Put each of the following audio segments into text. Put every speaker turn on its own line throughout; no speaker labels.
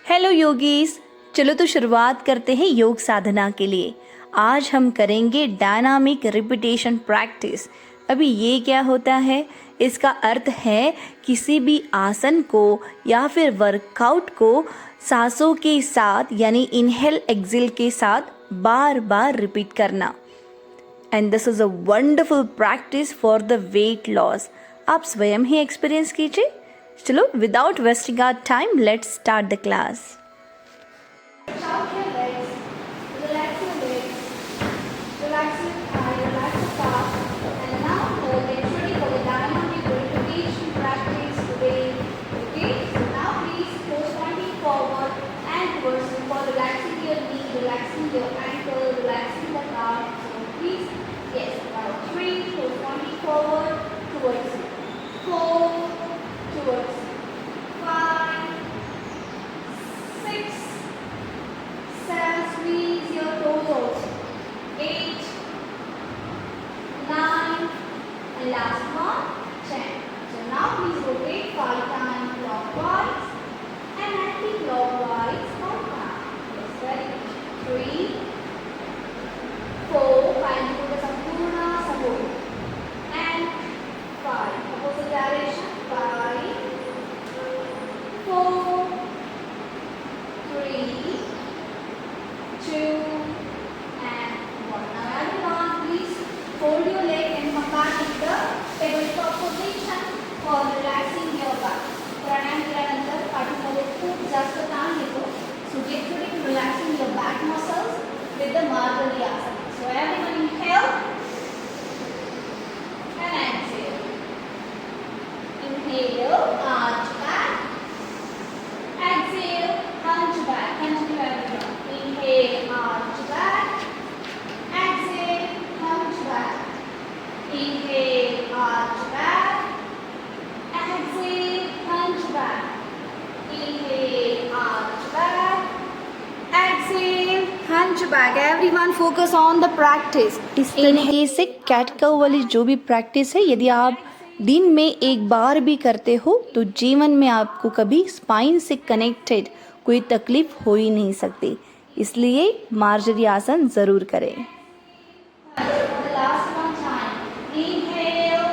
Hello yogis, चलो तो शुरुआत करते हैं योग साधना के लिए। आज हम करेंगे डायनामिक रिपीटेशन प्रैक्टिस। अभी ये क्या होता है? इसका अर्थ है किसी भी आसन को या फिर वर्कआउट को सांसों के साथ यानी इनहेल एक्सेल के साथ बार बार रिपीट करना। And this is a wonderful practice for the weight loss. आप स्वयं ही एक्सपीरियंस कीजिए। चलो, without wasting our time, let's start the class.
Out your legs, relax your legs, relax your thigh, relax your calf, and now get ready for the dynamic repetition practice today. Okay, so now please toes pointing forward and towards for relaxing your knee, relaxing your ankle, relaxing the calf. So please, yes, now 3, toes pointing forward towards you. 4, towards you. 5, 6, 7, squeeze your toes also. 8, 9, and last one, 10. So now please rotate 5 times clockwise and anti-clockwise 5 times. Yes, very good. 3, 4, find the Sampurna support. And 5. Opposite direction. 5, 4, 3, 2, and 1. Now everyone, please fold your leg and come back in the tabletop position for relaxing your back. प्राणायाम केल्यानंतर पाठीमध्ये खूप जास्त ताण येतो. So get ready to relaxing your back muscles with the Marjari asana. So everyone inhale and exhale. Inhale, arch back. Exhale, hunch back. Continue everyone. Inhale, arch back. Exhale, hunch back. Inhale, arch back. Exhale, hunch back. Inhale, arch back. Exhale, hunch back. Everyone focus on the practice.
इस तरीके से cat cow वाली जो भी practice है, यदि आप दिन में एक बार भी करते हो तो जीवन में आपको कभी स्पाइन से कनेक्टेड कोई तकलीफ हो ही नहीं सकती। इसलिए मार्जरी आसन ज़रूर करें।
The last one time. Inhale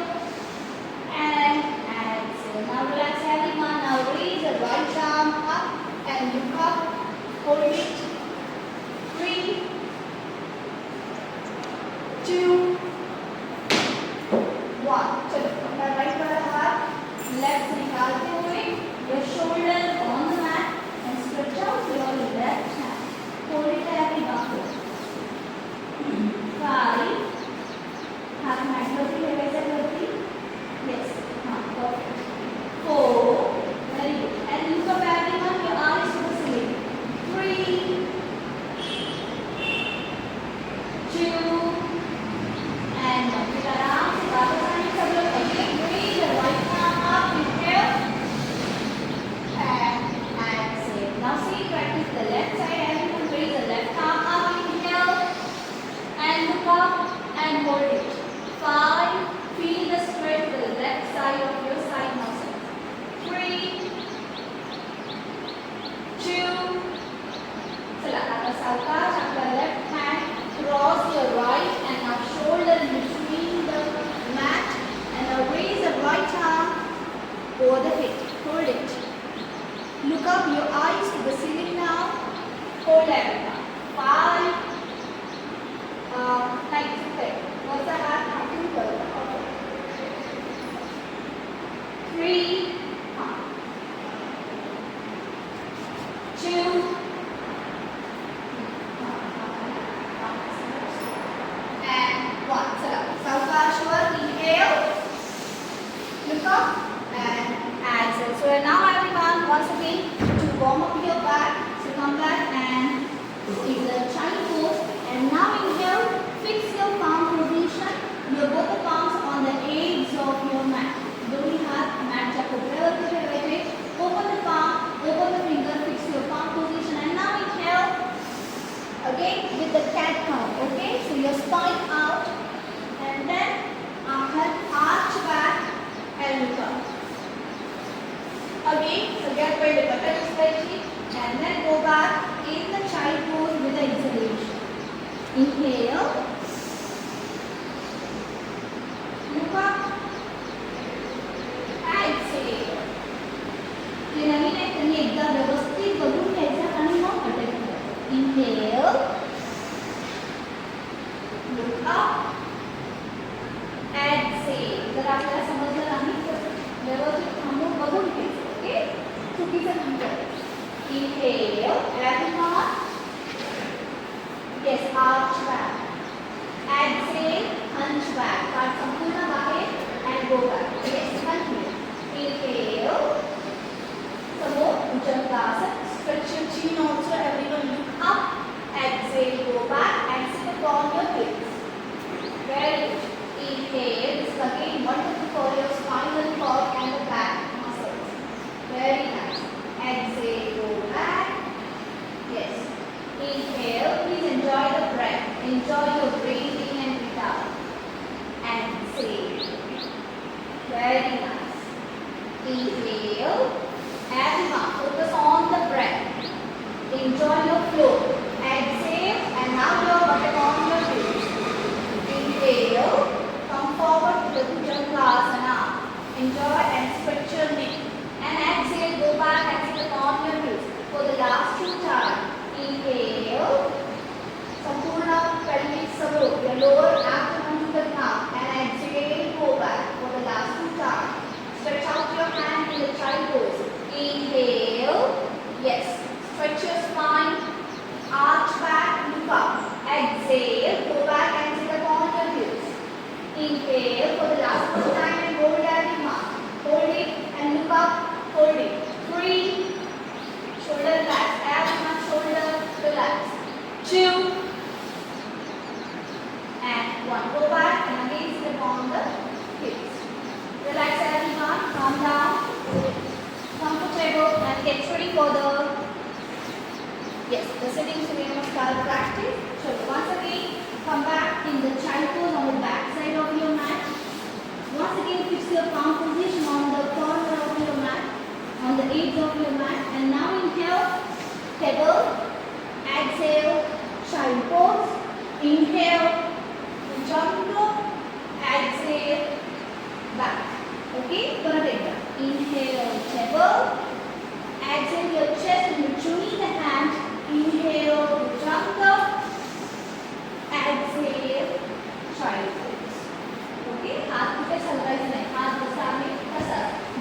and exhale. Now relax everyone. Now raise the right arm up and look up. Hold it. 3, 2, 1. चलो अपना राइट वाला हाथ लेफ्ट से निकालते हुए your shoulder on the mat and stretch out your left hand. Hold it everyone. 5. हाथ mat होती है वैसे होती. Yes. हाँ, perfect. 4. Very good. And look up everyone. Your eyes to the ceiling. 3, 2, and 1. फिर आराम से वापस आने सब लोग again raise your right arm up. Inhale and exhale. Now see, practice the left side. Everyone raise the left arm up. Inhale and look up and hold it. 5. Feel the stretch the left side of your side muscles. 3, 2. चला आता सावकाश आपला left hand cross your right and now shoulder in between the mat and now raise the right arm over the head. Hold it. Look up, your eyes to the ceiling now. Hold everyone. 5. Like this. वरचा हात हातून करतो. 3. 2. And 1. चला सावकाशवर inhale. Look up and exhale. So now everyone, once again to warm up your back. So come back and take the child pose. And now inhale. Fix your palm position. Your both the palms on the edge of your mat. दोनों हाथ mat च्या कोपऱ्यावर ठेवायचे. Open the palm. Open the finger. Fix your palm position. And now inhale. Again with the cat cow. Okay. So your spine out. And then arch back and look up. Again, so get ready to cut your stretching and then for the sitting Surya Namaskar practice. So once again, come back in the child pose on the back side of your mat. Once again, fix your palm position on the corner of your mat, on the edge of your mat. And now inhale, table. Exhale, child pose. Inhale, jump. Exhale, back. Okay, परत एकदा. Inhale, table. Exhale your chest and between the hands. Inhale, jump. Exhale, child pose. Okay, हात कुठे हलवायचे नाही. हात जसा आहे तसा.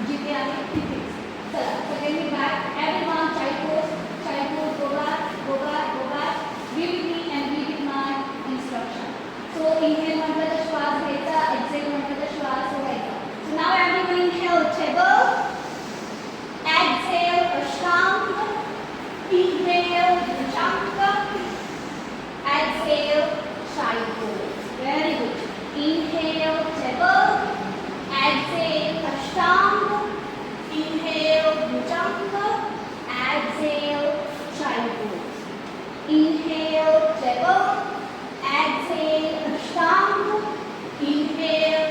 जिथे आहे तिथेच. चला, सगळ्यांनी back. Everyone, child pose. Child pose. Go back, go back, go back. Be with me and be with my instruction. So inhale म्हटलं तर श्वास घ्यायचा. Exhale म्हटलं तर श्वास सोडायचा. So now everyone inhale, table. Exhale, Ashtanga. Inhale, Bhujanga. Exhale, child pose. Very good. Inhale, table. Exhale, Ashtanga. Inhale, Bhujanga. Exhale, child pose. Inhale, table. Exhale, Ashtanga. Inhale,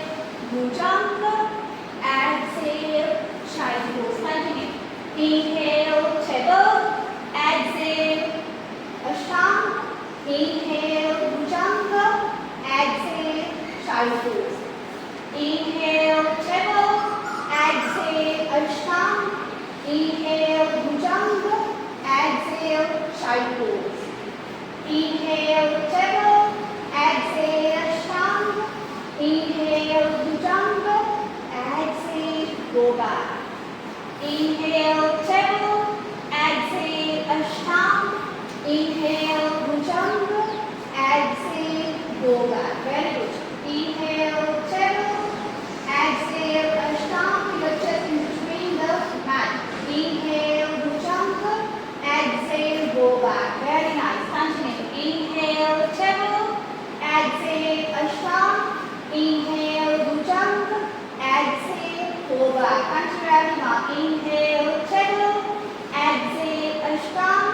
Bhujanga. Exhale, child pose. Continue. Inhale, table. Exhale, Ashtanga. Inhale, Bhujanga. Exhale, child pose. Inhale, table. Exhale, Ashtanga. Inhale, Bhujanga. Exhale, child pose. Inhale, table. Exhale, Ashtanga. Inhale, Bhujanga. Exhale, go back. Inhale, table. Exhale, Ashtanga. Inhale, Bhujanga. Exhale, go back. Very good. Inhale, table. Exhale, Ashtanga. Your chest in between the mat. Inhale, Bhujanga. Exhale, go back. Very nice. Continue. Inhale, table. Exhale, Ashtanga. Inhale, Bhujanga. Exhale, go back. Continue everyone. Inhale, table. Exhale, Ashtanga.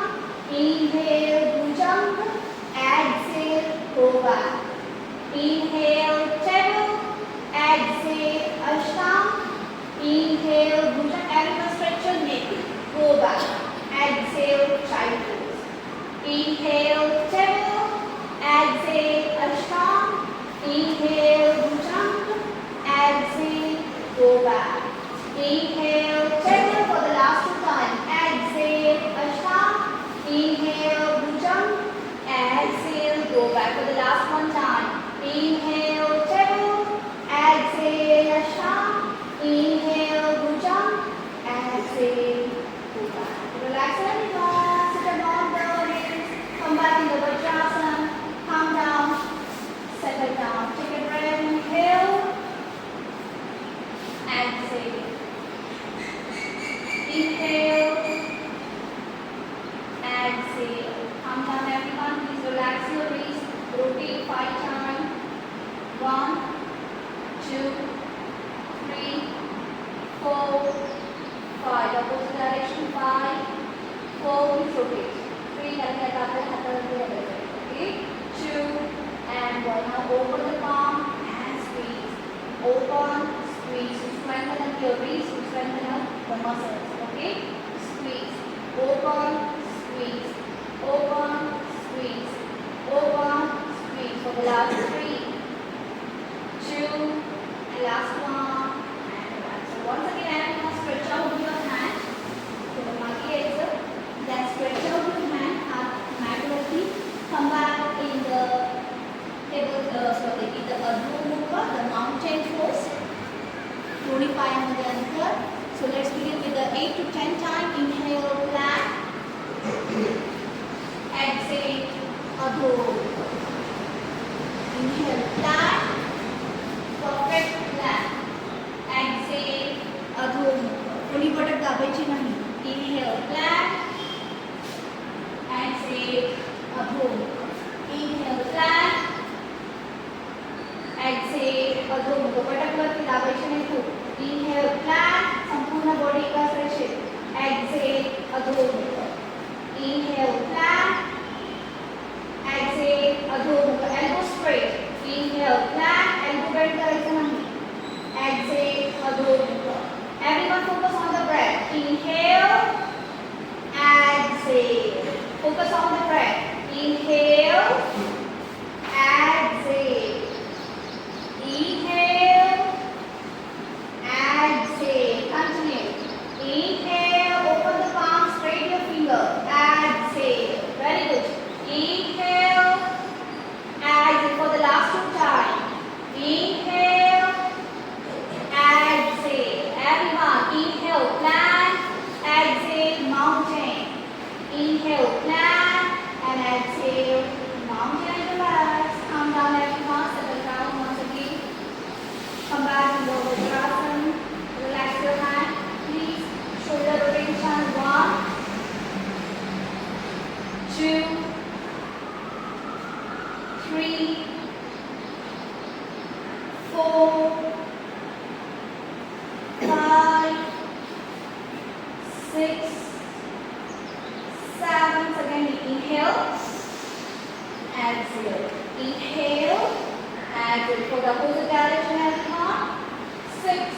Inhale, Bhujanga. Exhale, go back. Inhale, table. Exhale, Ashtanga. Inhale, Bhujanga. Everyone stretch your neck. Go back. Exhale, child pose. Inhale, table. Exhale, Ashtanga. Inhale, Bhujanga. Exhale, go back. Inhale, table for the last time. Exhale, Ashtanga. Inhale, Bhujanga. Exhale, go back for the last one time. Inhale, table. Exhale, Ashtanga. Inhale, Bhujanga. Exhale, go back. Relax everyone. Sit up on the audience. Come back in the Vajrasana. Calm down. Settle down. Take a breath. Inhale. Exhale. Inhale. Exhale. Calm down everyone. Please relax your wrist. Rotate 5 times. 1, 2, 3, 4, 5. Opposite direction. 5, 4. Please rotate. 3. Okay. 2 and 1. Now open the palm and squeeze. Open, squeeze. Strengthen up your wrist. Strengthen up the muscles. Okay. Squeeze. Open, squeeze. Open, squeeze. Open, squeeze. For the last 3, 2, and last one. And 1. So once again, I am going to stretch out your hand. So the monkey exit. Then stretch out your hand. Manually come back in the table. In the Adho Mukha, the mountain pose. दोन्ही पायामध्ये अंतर. So let's begin with the 8 to 10 time. Inhale, flat. Exhale, Adho. Inhale, flat. Perfect flat. Exhale, Adho. कोणी पटक दाबायची नाही. Inhale, flat. Exhale, Adho. Inhale, flat. Exhale, Adho. पटक वरती दाबायची नाही खूप. Inhale, flat. संपूर्ण बॉडी एका रेषेत. Exhale, Adho Mukha. Inhale, plank. Exhale, Adho Mukha. Elbow straight. Inhale, plank. Elbow bend करायचं नाही. Exhale, Adho Mukha. Everyone focus on the breath. Inhale, exhale. Focus on the breath. Inhale, exhale. Inhale, exhale. Continue. Inhale, open the palm, straight your finger. Exhale. Very good. Inhale, exhale for the last two times. Inhale, exhale. Everyone, inhale, plank. Exhale, mountain. Inhale, plank, and exhale, mountain and relax. Calm down everyone, settle down once again. Come back to lower Vajrasana. Relax your hand, please. Shoulder rotation. 1, 2, 3, 4, 5, 6, 7. Again, inhale, exhale. Inhale, exhale. For the opposite direction, everyone. 6,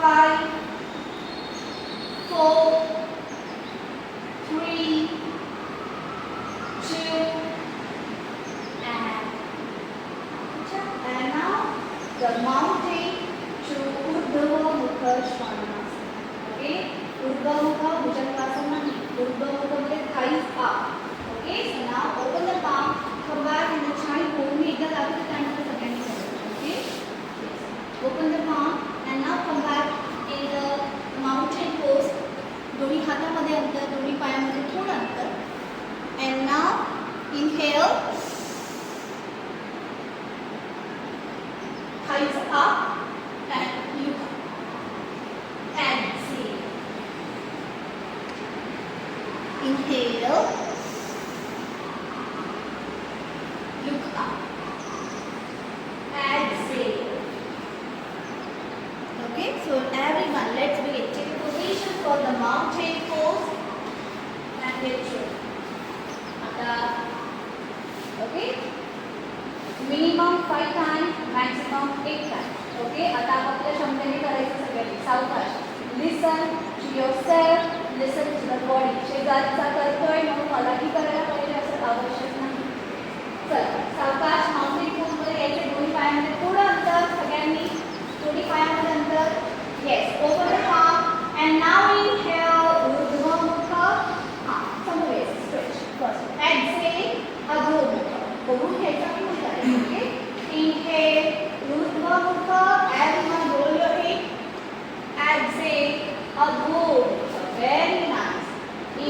5, 4, 3, 2, and now the mountain to Urdhva Mukha Svanasana. Okay, Urdhva Mukha Bhujangasana nahi. Urdhva Mukha means thighs up. Okay, so now open the palm, come back in the chani pose. Me ekda daapte त्यानंतर सगळ्यांनी करायचं. Okay, open the palm and now come back in the mountain pose. दोन्ही हातामध्ये अंतर, दोन्ही पायामध्ये थोडं अंतर. And now inhale, thighs up and look up. Exhale. Inhale, look up. Exhale. Okay, so everyone, let's begin. Take a position for the mountain pose and get through. Okay, minimum 5 times, maximum 8 times. Okay, आता आपल्या क्षमतेने करायचं सगळ्यांनी. सावकाश. Listen to yourself, listen to the body. शेजारचा करतोय म्हणून मलाही करायला पाहिजे असं आवश्यक नाही. चला, सावकाश माउंटेन पोजमध्ये यायचे. दोन्ही पायामध्ये थोडं अंतर, सगळ्यांनी दोन्ही पायामध्ये अंतर. Yes, open the palm and now inhale, Urdhva Mukha. समोर यायचं, stretch first. Exhale, Adho Mukha. बघून घ्यायचं आणि मग करायचं. Okay, inhale, Urdhva Mukha. Everyone roll your hip. Exhale, Adho Mukha. Very nice.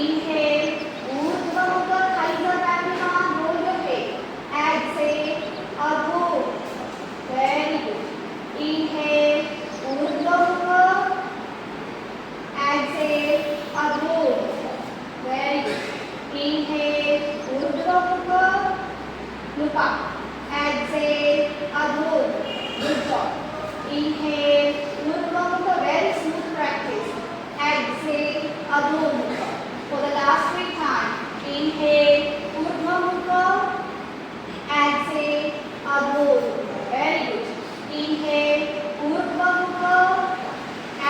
Inhale, Urdhva Mukha. Thighs up, everyone. Roll your hip. Exhale, Adho Mukha. Very good. Inhale, Urdhva Mukha. Exhale, Adho Mukha. Very good. Inhale, Urdhva Mukha. Look up. Exhale, Adho Mukha. Good job. Inhale, Urdhva Mukha. Very smooth practice. Exhale, Adho Mukha. For the last 3 times. Inhale, Urdhva Mukha. Exhale, Adho Mukha. Very good. Inhale, Urdhva Mukha.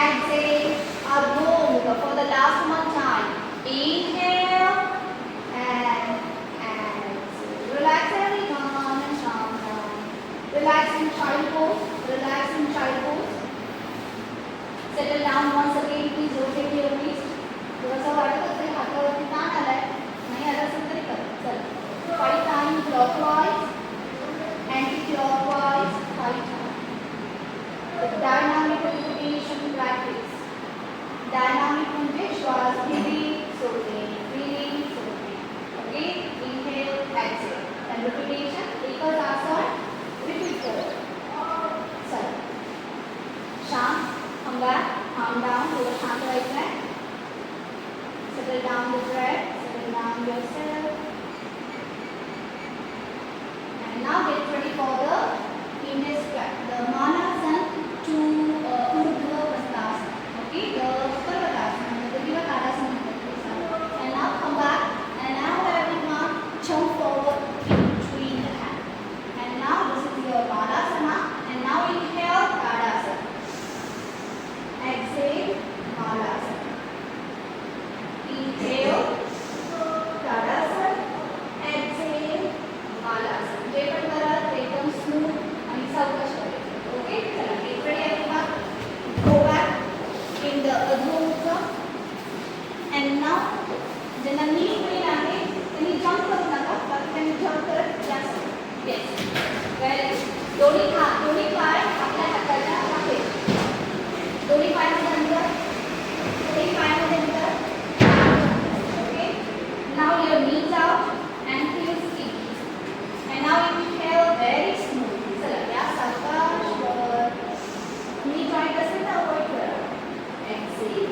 Exhale, Adho Mukha. For the last 1 time. Inhale and exhale. Relax everyone and calm down. Relax in child pose. Relax in child pose. Settle down once again. Please rotate your wrist. थोडंसं वाटत असेल हातावरती ताण आलाय. नाही आला असेल तरी करा. चला. 5 times clockwise, anti-clockwise, 5 times. The dynamic repetition practice. Dynamic म्हणजे श्वास घेणे, सोडणे, घेणे, सोडणे. Okay? Inhale, exhale. And repetition. एकच आसन repeat करा. चला. शांत. Come back. Calm down. थोडं शांत व्हायचं आहे. Settle down the breath. Settle down yourself. And now get ready for the fitness practice. The Manasana to Urdhva Hastasana. Okay? The Parvatasana. The त्यांना नीट पेन आहे त्यांनी जंप करू नका बाकी त्यांनी जंप करत जास्त येस वेरी दोन्ही पाय आपल्या हाताच्या आहे दोन्ही पायामध्ये अंतर दोन्ही पायामध्ये अंतर okay now your knees out and heels in and now inhale very smooth चला या सावकाश वर knee joint असेल तर अवॉइड करा एक्सेल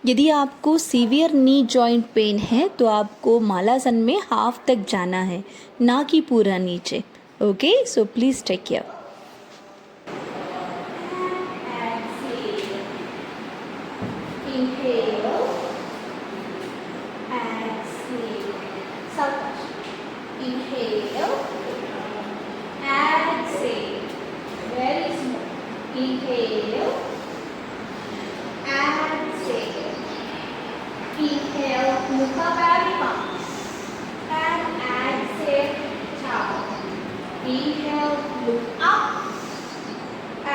यदि आपको सीवियर नी जॉइंट पेन है तो आपको मालासन में हाफ तक जाना है, ना कि पूरा नीचे. Okay, so please take care.
exhale inhale exhale सावकाश inhale exhale very smooth inhale exhale inhale look up everyone and exhale down inhale look up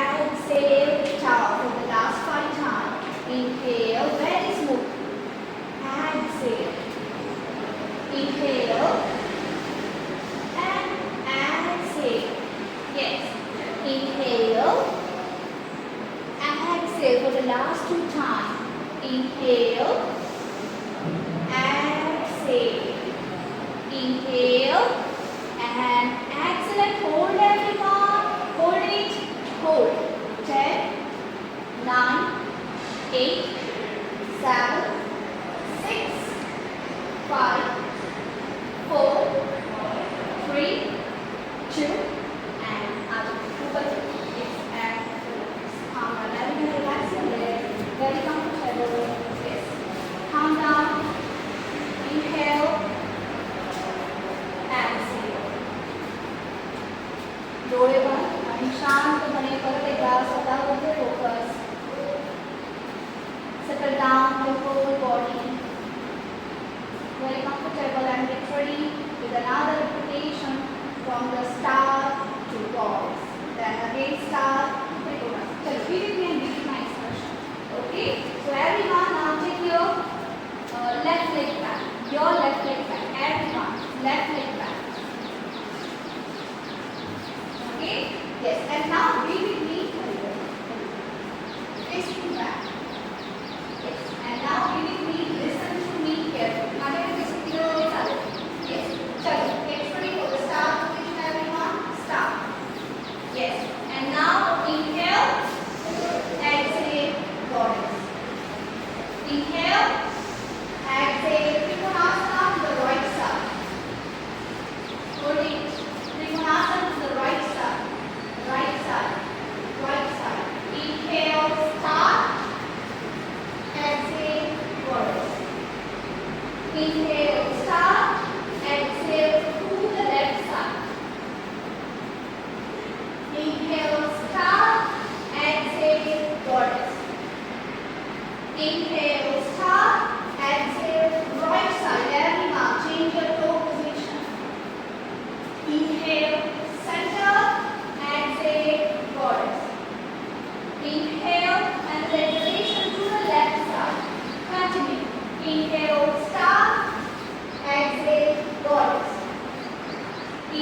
exhale down for the last 5 times inhale very smooth exhale inhale and exhale yes inhale exhale for the last 2 times inhale exhale inhale and exhale and hold everyone hold it hold 10 9 8 7 6 5 4 3 2 and out ऊपर yes and calm down everyone relax your leg very comfortable yes calm down inhale exhale डोळे बंद आणि शांतपणे परत एकदा स्वतःवरती focus settle down your whole body very comfortable and get ready with another repetition from the start to pause then again start trikonasana chalo be with me and be with my expression okay so everyone now take your left leg back your left leg back everyone left leg back okay yes and now be with me facing back yes and now be with me listen to me carefully माझ्याकडे listen केलं चालेल yes चलो get ready for the start position everyone start yes and now inhale exhale goddess inhale exhale trikonasana to the right side hold it trikonasana to the right side inhale start exhale goddess inhale start exhale to the left side inhale start exhale goddess inhale start exhale right side everyone change your toe position inhale center exhale goddess inhale and elevation to the left side continue inhale start exhale goddess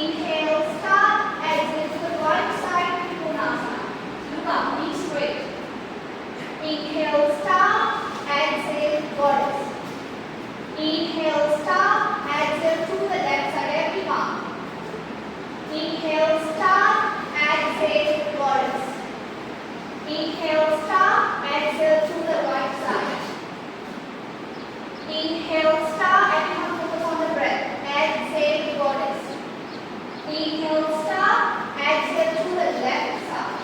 inhale start exhale to the right side trikonasana look up knees straight inhale start exhale goddess inhale start exhale to the left side everyone inhale start exhale goddess inhale start exhale to the right side inhale start everyone focus on the breath exhale goddess inhale start exhale to the left side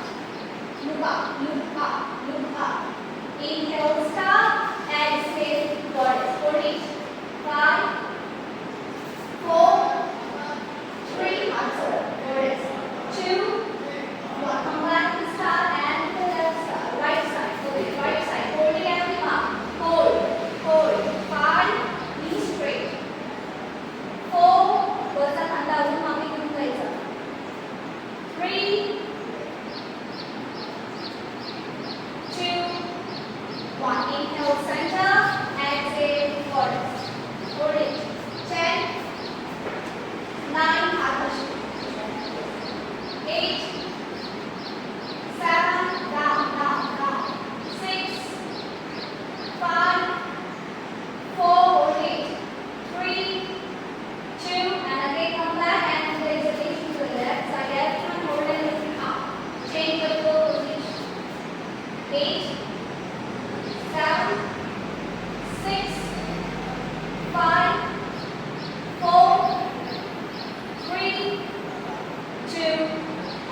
look up look up look up inhale start exhale goddess hold it 5 4 3 answer goddess 2 1 come back to start and to the left side right side hold it right side hold it everyone hold 5 knees straight 4 वरचा खांदा अजून मागे घेऊन जायचा 3 2 1 6, 5, 4, 3, 2,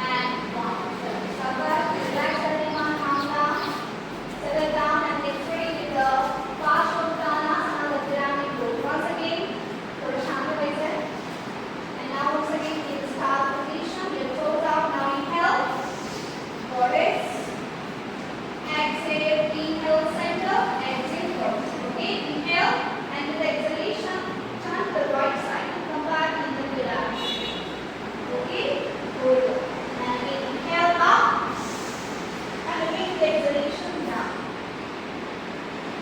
and 1. Sabar, relax everyone, calm down. Settle down and get ready with the Parshotanasana, the pyramid pose. Once again, थोड़ा शांत बैठे. And now once again, in the start position, your toes out. Now inhale, goddess. Exhale, inhale, center. Exhale, goddess. Okay, inhale, and with the exhalation, turn to the right side and come back in the pyramid. Okay, good. And again, inhale up, and again the exhalation down.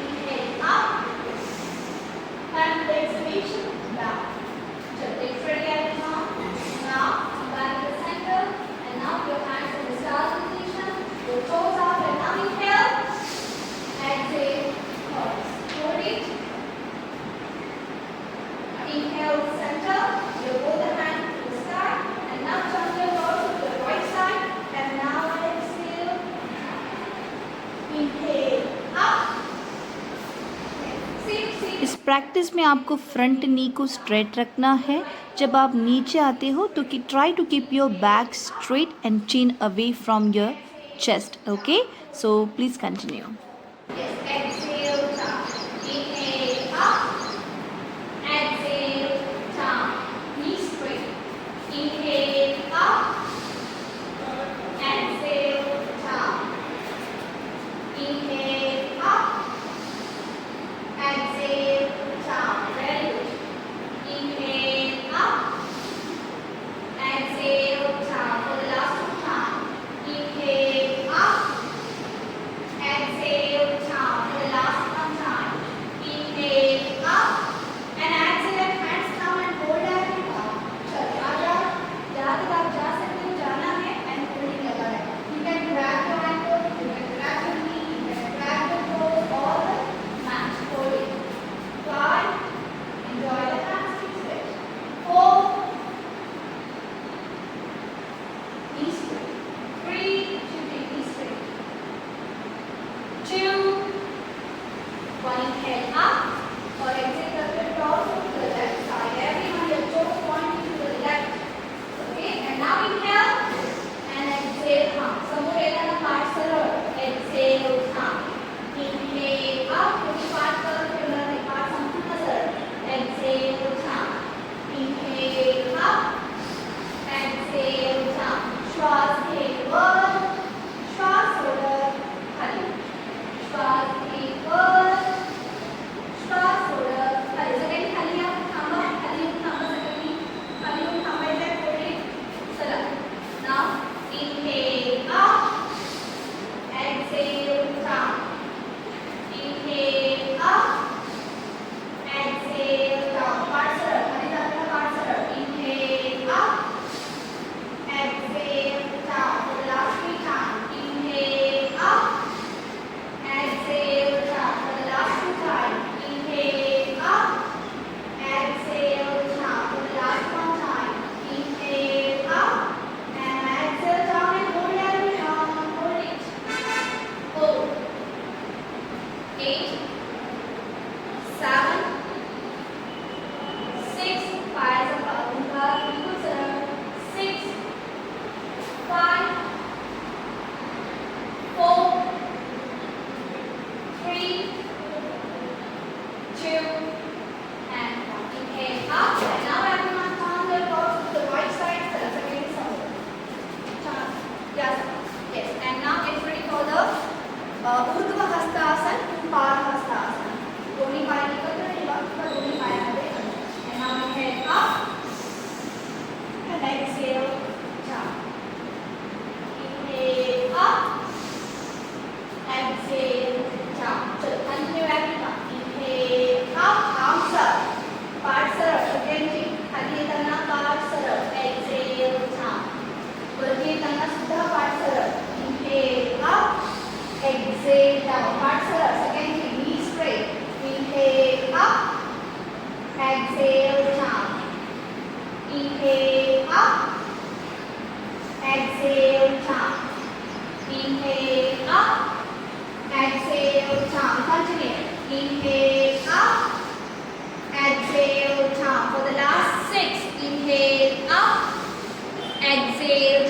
Inhale up, and the exhalation down. So take ready everyone. Now come back to the center, and now your hands in the star position. Your toes out, and now inhale, exhale, pause. Hold it. Inhale, center. You hold the hand to the sky, and now turn your torso to the right side, and now exhale. Inhale up. Sit.
इस practice में आपको front नी को straight रखना है. जब आप नीचे आते हो तो try to keep your back straight and chin away from your chest. Okay, so please continue.
Yes, exhale down. Inhale up. Exhale down. Knees straight. Inhale up. Exhale down. Inhale up. Exhale down. Very good. Inhale up. Exhale down. For the last time. Inhale up. Exhale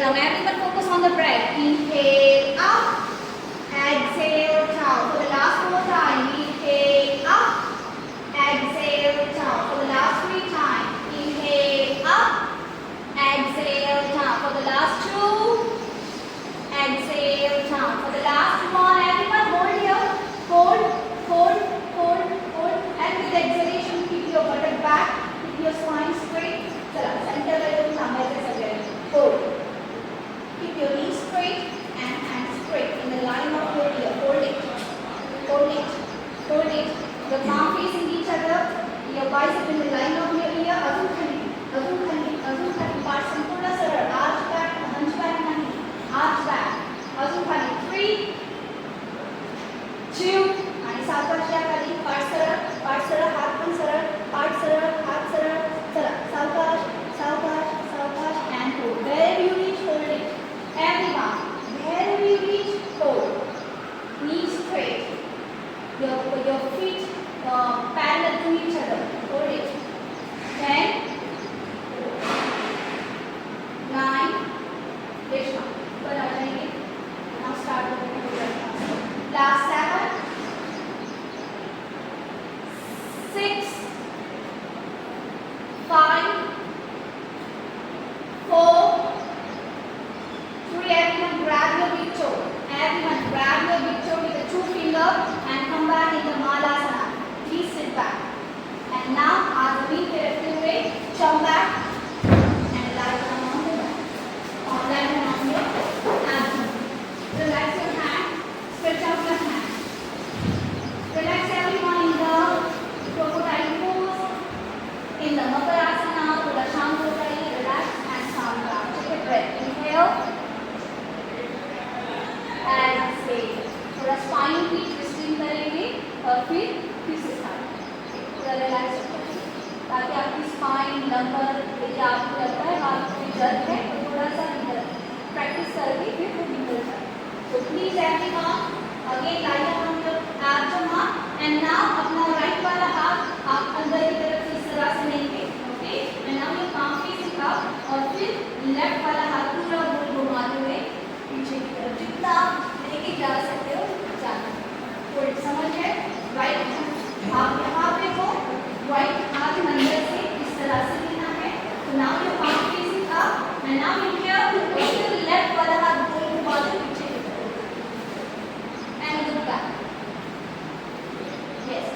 down. Everyone focus on the breath. Inhale up, exhale down. For the last 4 times. Inhale up, exhale down. For the last 3 times. Inhale up, exhale down. For the last 2, exhale down. For the last 1, everyone hold here. Hold, hold, hold, hold. And with exhalation, keep your buttock back. Keep your spine straight. चला center level थांबायचं सगळ्यांनी. Hold. Keep your knees straight and hands straight in the line of your ear. Hold it. Hold it. Hold it. Your palm facing each other. Your bicep in the line of your ear. अजून खाली. अजून खाली. अजून खाली. पाठ संपूर्ण सरळ. Arch back. hunchback नाही. Arch back. अजून खाली. 3, 2 आणि सावकाश या खाली. पाठ सरळ. हात पण सरळ. पाठ सरळ. हात सरळ. चला सावकाश. सावकाश. सावकाश. And hold. Wherever you reach, hold it. Everyone. Wherever you reach, hold. Knees straight. Your feet parallel to each other. Hold it. 10, 9, Krishna. ऊपर आ जाएंगे. Now start with the breath. Last 7, 6, 5, 4, 3. Everyone grab your big toe. Everyone grab your big toe with the 2 fingers and come back in the Malasana. Please sit back. And now, as we rest away, jump back and lie down on the back. Lie down on your abdomen. Relax your hand. Stretch out your hand. Relax everyone in the crocodile pose. In the Makarasana, थोड़ा शांत हो जाइए. Relax and calm down. Take a breath. Inhale. Exhale. थोड़ा spine भी twisting करेंगे और फिर से start. पूरा रिलैक्स हो जाइए ताकि आपकी स्पाइन लंबर यदि आपको लगता है हाथ में दर्द है तो थोड़ा सा इधर प्रैक्टिस करके फिर वो निकल जाए. So please everyone again lie down on your abdomen and now अपना राइट वाला हाथ आप अंदर की तरफ से इस तरह से लेंगे. Okay. and now your palm facing up और फिर लेफ्ट वाला हाथ पूरा गोल घुमाते हुए पीछे की तरफ जितना लेके जा सकते हो जाना. थोड़ी समझ है. राइट आप यहाँ पे हो. राइट हाथ अंदर से इस तरह से लेना है. तो now your palm facing up and now you here to push your left वाला हाथ गोल घुमाते पीछे की तरफ and look back. Yes.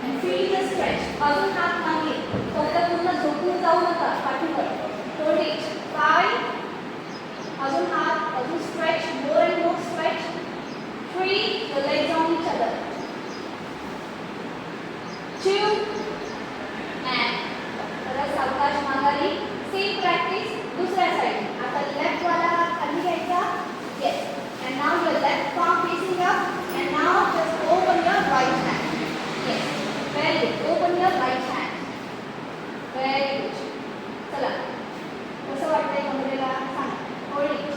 And feel the stretch. अजून हात मागे. फक्त पूर्ण झोपून जाऊ नका पाठीवर. Hold it. 5. अजून हात. अजून stretch. More and more stretch. 3. Your legs on each other. 2 and थोड़ा सावकाश माघारी. सेम प्रॅक्टिस दुसऱ्या साइड. आता लेफ्ट वाला हात खाली घ्यायचा. Yes. And now your left palm facing up and now just open your right hand. Yes. Very good. Open your right hand. Very good. चला. कसं वाटतंय कमरेला सांगा. Hold it.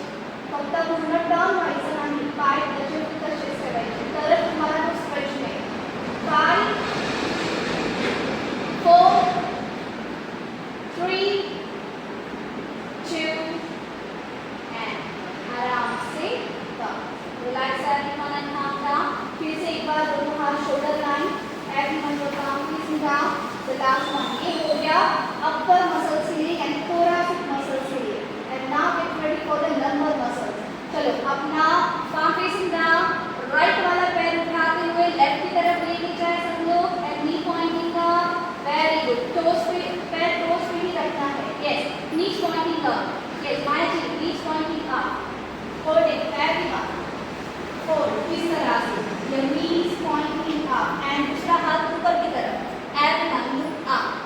फक्त पूर्ण टर्न व्हायचं नाही. पाय तसेच ठेवायचे तरच तुम्हाला तो स्ट्रेच मिळेल. 5, 4, 3, 2 and आराम से relax everyone and calm down. फिर से एक बार दोनों हाथ shoulder line. everyone your palm facing down. The last one ये हो गया upper muscle series and thoracic muscle series. And now get ready for the lumbar muscles. चलो अपना palm facing down. राइट वाला पैर उठाते हुए लेफ्ट की तरफ लेके जाए सब लोग. and knee pointing up. very good. Toes पे पैर टोस पे ही रखना है. yes. knees pointing up. yes. my knees pointing up. hold it. everyone. hold. इस तरह से. your knees pointing up and दूसरा हाथ ऊपर की तरफ. everyone look up.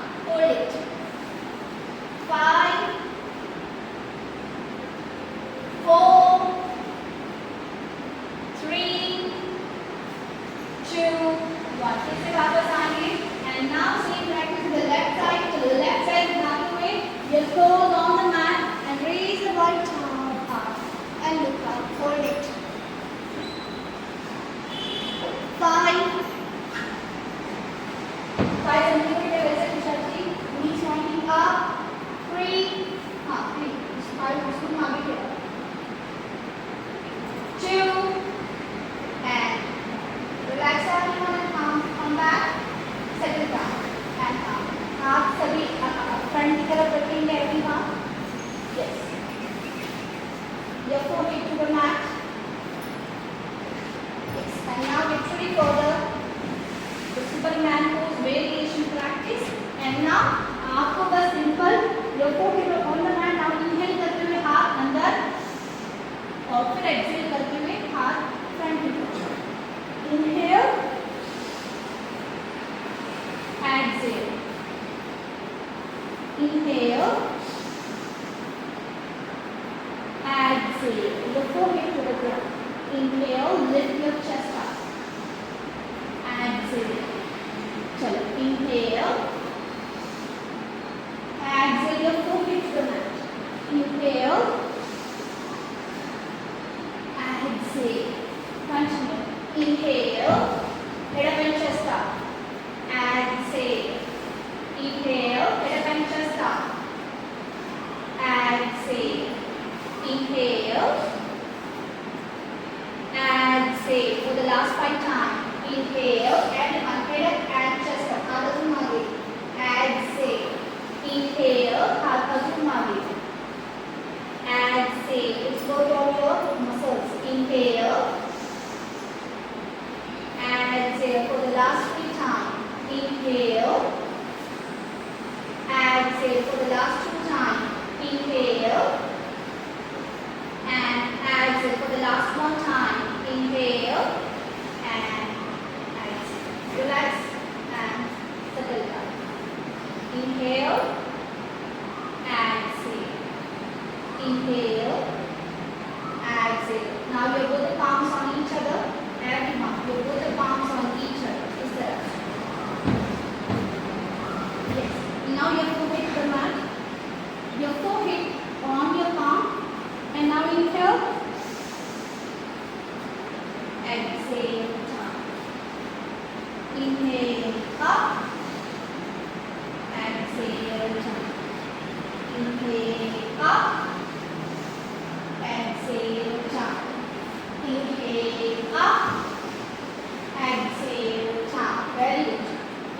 Inhale. Exhale. Your forehead to the ground. Inhale. Lift your chest up. Exhale. चलो. Inhale. Exhale. Your forehead to the mat. Inhale. Exhale. Continue. Inhale. Head up and chest up. Exhale. Inhale. Head up and chest up. Exhale. Inhale. Exhale. For the last 5 times. Inhale. Everyone head up and chest up. Adharu mage. Exhale. Inhale. Adharu mage. Exhale. Let's go to your muscles. Inhale. Exhale. For the last 3 times. Inhale. Exhale. For the last 2 times. Inhale. And exhale. For the last 1 time. Inhale. And exhale. Relax and settle down. Inhale. Exhale. Inhale. Exhale. Now you put the palms on each other. Everyone, you put the palms on each other. Is that? Yes. Now your forehead to the mat. Your forehead on your palm. And now inhale. Exhale. Down. Inhale. Up. Exhale. Down. Inhale. Up. Exhale. Down. Inhale. Up. Exhale. Down. Very good.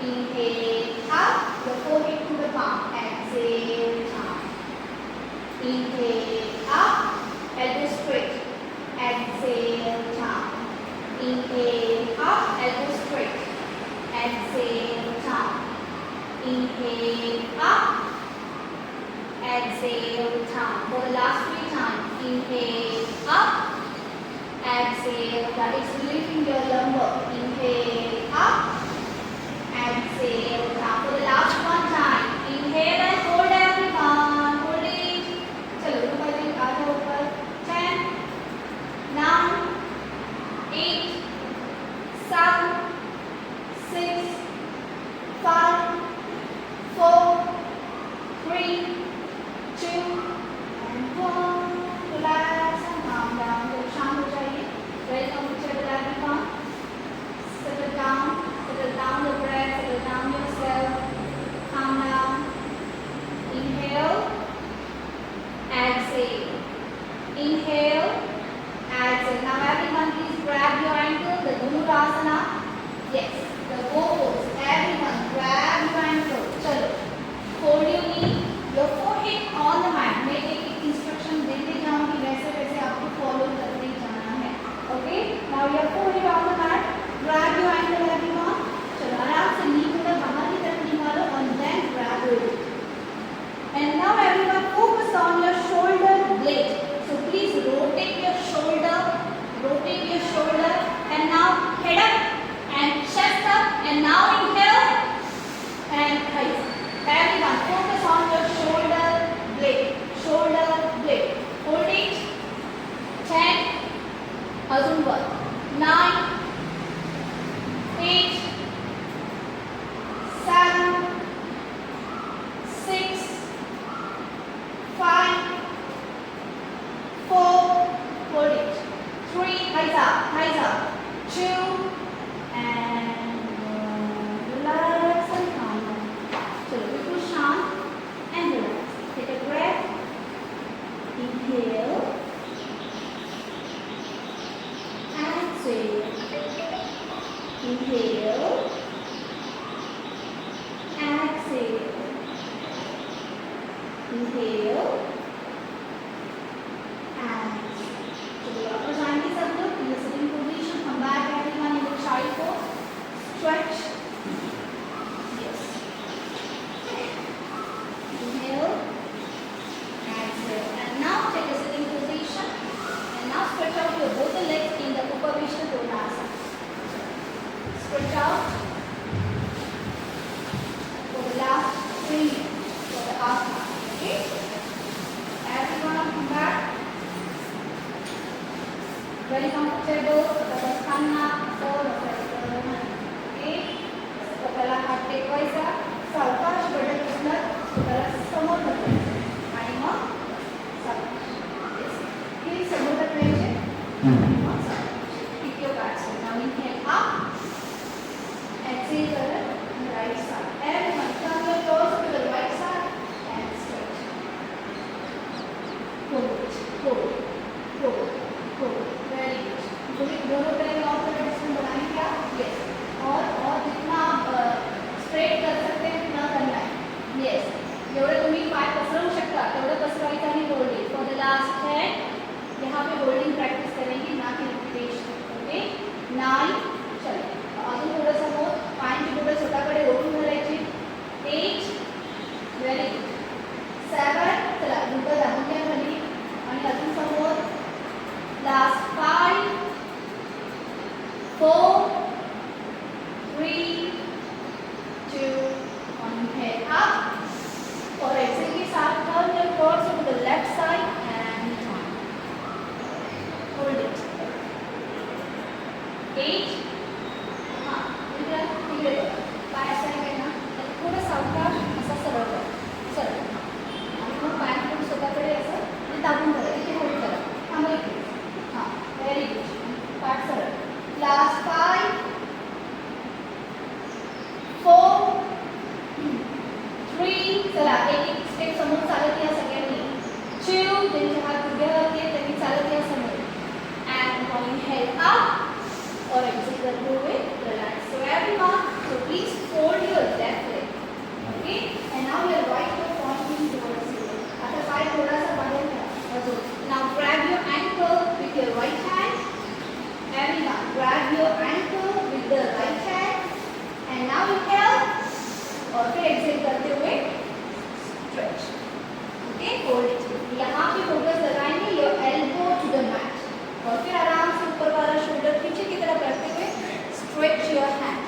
Inhale. Up. Your forehead to the palm. Exhale. Down. Inhale. Up. Elbow straight. Exhale. Down. Inhale. Up. Elbow straight. Exhale. Down. Inhale. Up. Exhale. Down. For the last 3 times. Inhale. Up. Exhale. That is releasing your lumbar. Inhale. Up. Exhale. Down. For the last 1 time. Inhale and hold everyone. Hold it. चलो ऊपर एक आधा ऊपर. 10, 9, 8, 7, 6, 5, 4, 3, 2, and 1. Relax and calm down. जब शांत हो जाइए. Welcome to Children everyone. Settle down your breath, settle down yourself. Calm down. Inhale. Exhale. Inhale. Exhale. Now everyone please grab your ankle, the Dhanurasana. Yes, the vocals. Everyone grab your ankle. Chalo. Hold your knee, your forehead on the mat. मैं एक instruction देते जाऊँगी वैसे वैसे आपको follow करते जाना है. Okay? Now your forehead on the mat. Grab your ankle everyone. चलो आराम से knee को बाहर की तरफ निकालो and then grab it. And now everyone focus on your shoulder blade. So please rotate your shoulder, and now head up and chest up, and now inhale and rise. Everyone focus on your shoulder blade. Hold it. 10, azun 1, 9, 8, 7, 6, 5, 4, hold it. 3, rise up. 2, and 1. Relax and calm down. So बिल्कुल शांत and relax. Take a breath. Inhale. Exhale. Inhale. Exhale. Inhale. चलो वापस जाएंगे सब लोग. In the sitting position, come back everyone in the child pose. Stretch. Yes. Inhale. Exhale. And now take a sitting position. And now stretch out your both the legs in the Upavishta Konasana. Stretch out for the last 3 minutes for the very comfortable. बसताना असं बसायचं नाही. स्वतःला हात टेकवायचा, सावकाश button उचलत स्वतःला समोर ढकलायचं आणि मग सावकाश हे समोर ढकलायचे आणि मग सावकाश. Keep your back straight. Now inhale up, exhale to the right side. Everyone come your toes to the right side and stretch. Hold, hold, hold, hold. Very good. दोनों पैर और डिस्टेंस बनाएंगे क्या? Yes. और जितना आप स्ट्रेट कर सकते हैं उतना करना है. Yes. जेवढे तुम्ही पाय पसरवू शकता तेवढं पसरवायचं आणि होल्डिंग. फॉर द लास्ट 10 यहाँ पे होल्डिंग प्रैक्टिस करेंगे, ना कि रिपीटेशन. ओके. 9 चलो अजून थोडंसं होत. पायांची बोटं स्वतःकडे ओढून धरायची. 8 व्हेरी गुड. 7 चला बोटं दाबून घ्या खाली आणि अजून समोर. लास्ट 5 4 3 2 1. Inhale up और exhale के साथ turn your quads to the left side and down. Hold it. 8 हाँ इधर इधर पाय असं आहे ना थोडं सावकाश असं सरळ करा. सरळ आणि मग पाय थोडं स्वतःकडे असं आणि दाबून धरा. इथे होल्ड करा. थांबा इथे. हां व्हेरी गुड. पाठ सरळ. लास्ट 5 4 3 चला एक एक स्टेप समोर चालत या सगळ्यांनी. 2 ज्यांचे हात उभ्यावरती आहेत त्यांनी चालत या समोर. अँड inhale up और exhale करते हुए relax. So everyone, so please fold your left leg. Okay, and now your right foot pointing towards you. आता पाय थोडासा बाहेर करा. अजून. Now grab your ankle with your right hand. Everyone, grab your ankle with the right hand. And now inhale और फिर exhale करते हुए stretch. Okay, hold it. यहाँ पे फोकस लगाएंगे your elbow to the mat. और फिर आराम से ऊपर वाला शोल्डर पीछे की तरफ रखते हुए stretch your hand.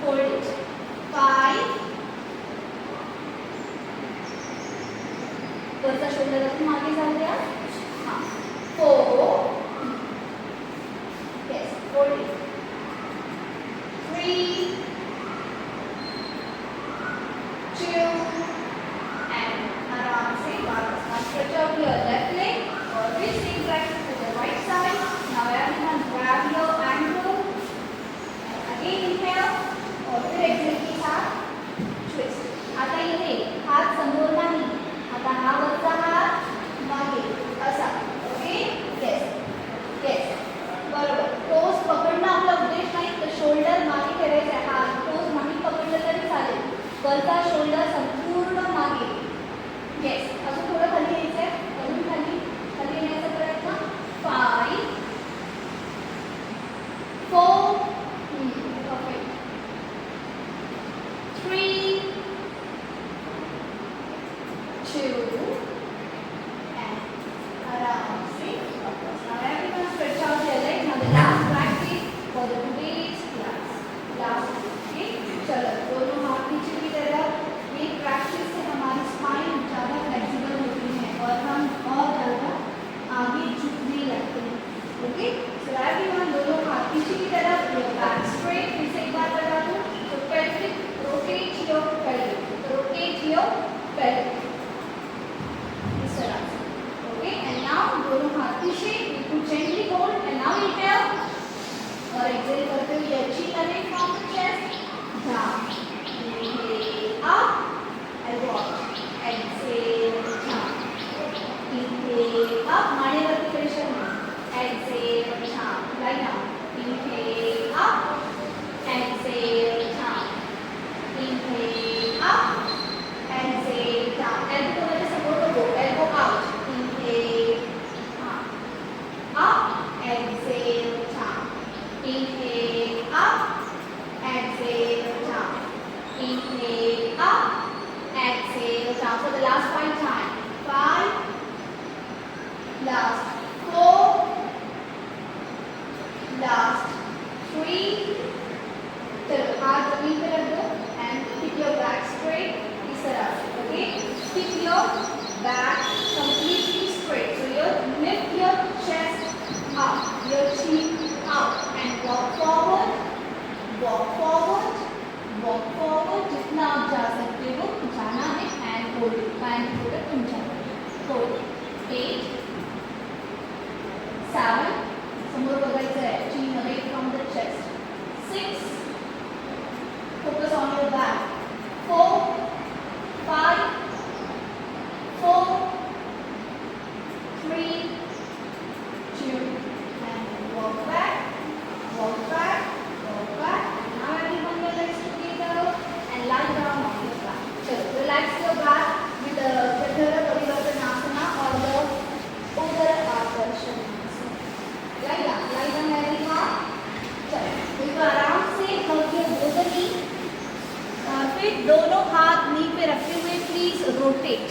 Hold it. 5 वरचा शोल्डर अजून मागे जाऊ द्या. हां 4 yes hold it. 3 2 and आराम से वापस. Now stretch out your left leg और फिर same practice to the right side. Now everyone grab your ankle and again inhale और फिर exhale के साथ twist. आता इथे हात समोर नाही. आता हा वरचा हात मागे असा. ओके येस येस बरोबर. टोज पकडणं आपला उद्देश नाही तर शोल्डर मागे ठेवायचा आहे. हात टोज नाही पकडलं तरी चालेल. वरचा शोल्डर संपूर्ण मागे. येस अजून थोडं खाली यायचं आहे. अजून खाली खाली येण्याचा प्रयत्न. 5 4 perfect. 3 2 and around 6. Now everyone stretch out your leg. Now the last practice for the today's class. Last okay. चलो दोनों हाथ पीछे की तरफ. ये प्रैक्टिस से हमारी स्पाइन ज़्यादा फ्लेक्सिबल होती है और हम और ज़्यादा आगे झुकने लगते हैं. ओके सो एवरीवन दोनों हाथ पीछे की तरफ. Your back straight. फिर से एक बार बता दूँ तो pelvic rotate your pelvic. Rotate your pelvic. इस तरह से. ओके एंड नाउ दोनों हाथ पीछे. You could gently hold and now inhale और exhale करते हुए your chin away from the chest. Down. Inhale up and walk. Exhale down. Inhale up. मानेवरती प्रेशर नाही. Exhale down. Lie down. Inhale up. Exhale down. Inhale up. Exhale down. Elbow को मेरे support करो. Elbow out. Inhale up. Exhale down. Inhale up. Exhale down. Inhale up. Exhale down. For the last 5 times. 5. Last 4. Last 3. चलो हाथ जमीन पे रख दो and keep your back straight. इस तरह से. Okay. Keep your back completely straight. So you lift your chest walk forward, जितना आप जा सकते हो जाना है, हैंड होल्ड तुम जाओ। तो 8 7 समोर बघायचं आहे, chin away from the chest, 6 focus on your back, 4 5 4 3 2 and walk back, walk back, walk back. And now everyone your legs together and lie down on your back. चलो relax your back with the Jadhara Parivartanasana or the Udara Akarshana. lie down everyone. चलो बिल्कुल आराम से हल्के both नी, फिर दोनों हाथ नी पे रखते हुए please rotate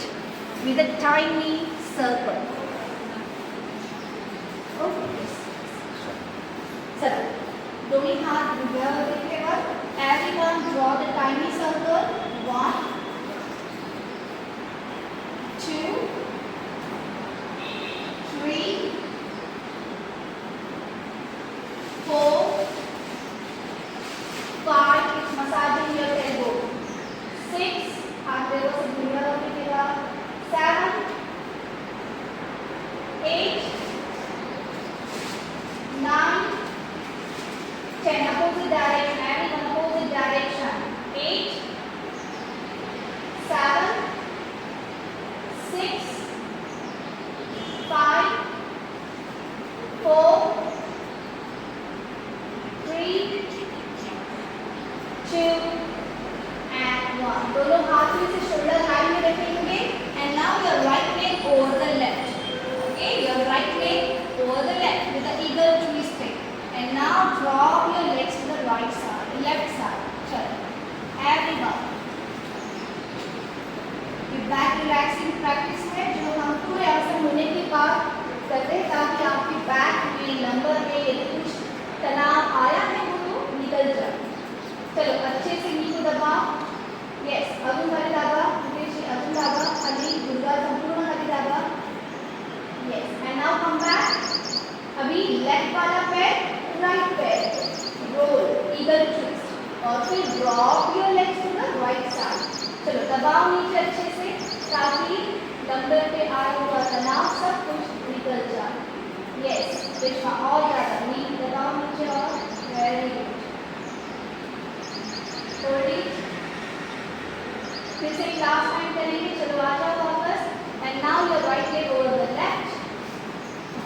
with a tiny circle. चलो दोनों हाथ उभ्यावर ठेवा. Everyone draw the tiny circle. 1 2 3 4 5 it's massaging your elbow. 6 हाथ व्यवस्थित उभ्यावर ठेवा. 7 8 9 10 opposite direction, everyone opposite direction. 8 7 6 5 4 3 2 and 1. दोनों हाथ में से शोल्डर लाइन में रखेंगे. And now your right leg over the left. Okay, your right leg over the left with the eagle twist. And now drop your legs to the right side, left side. चलो, everyone. ये back relaxing practice है जो हम पूरे आसन होने के बाद करते हैं ताकि आपकी बैक में, लंबर में यदि कुछ तनाव आया है वो तो निकल जाए. चलो अच्छे से नी को दबाओ. यस, अजून खाली दाबा. मुकेश अजून दाबा. खाली दुर्गा संपूर्ण खाली दाबा. Yes, and now come back. अभी लेफ्ट वाला पैर राइट पैर रोल ईगल ट्विस्ट और फिर drop your legs to the right side. चलो दबाओ नीचे अच्छे से ताकि लंबर पे आया हुआ तनाव सब कुछ निकल जाए. यस, रेशमा और ज़्यादा नी दबाओ नीचे और वेरी गुड. Hold it. फिर से लास्ट टाइम करेंगे. चलो आ जाओ वापस. And now your right leg over the left.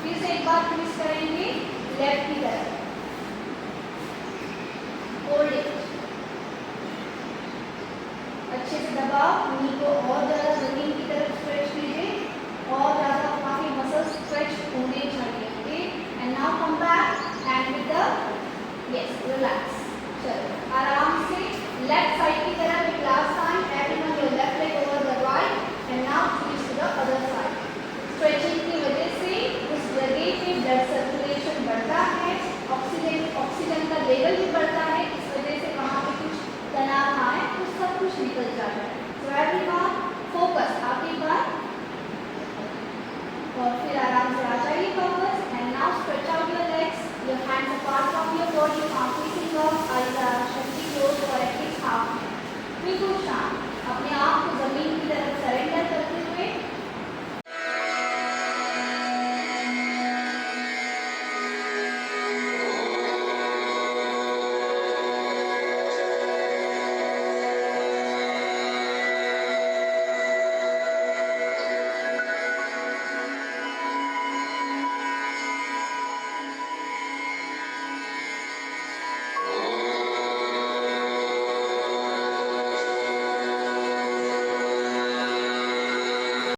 फिर से एक बार ट्विस्ट करेंगे लेफ्ट की तरफ. Hold it. अच्छे से दबाओ. नी को और ज़्यादा जमीन की तरफ स्ट्रेच कीजिए और ज़्यादा काफ़ी मसल्स स्ट्रेच होने चाहिए. And now come back and with the yes relax. चलो आराम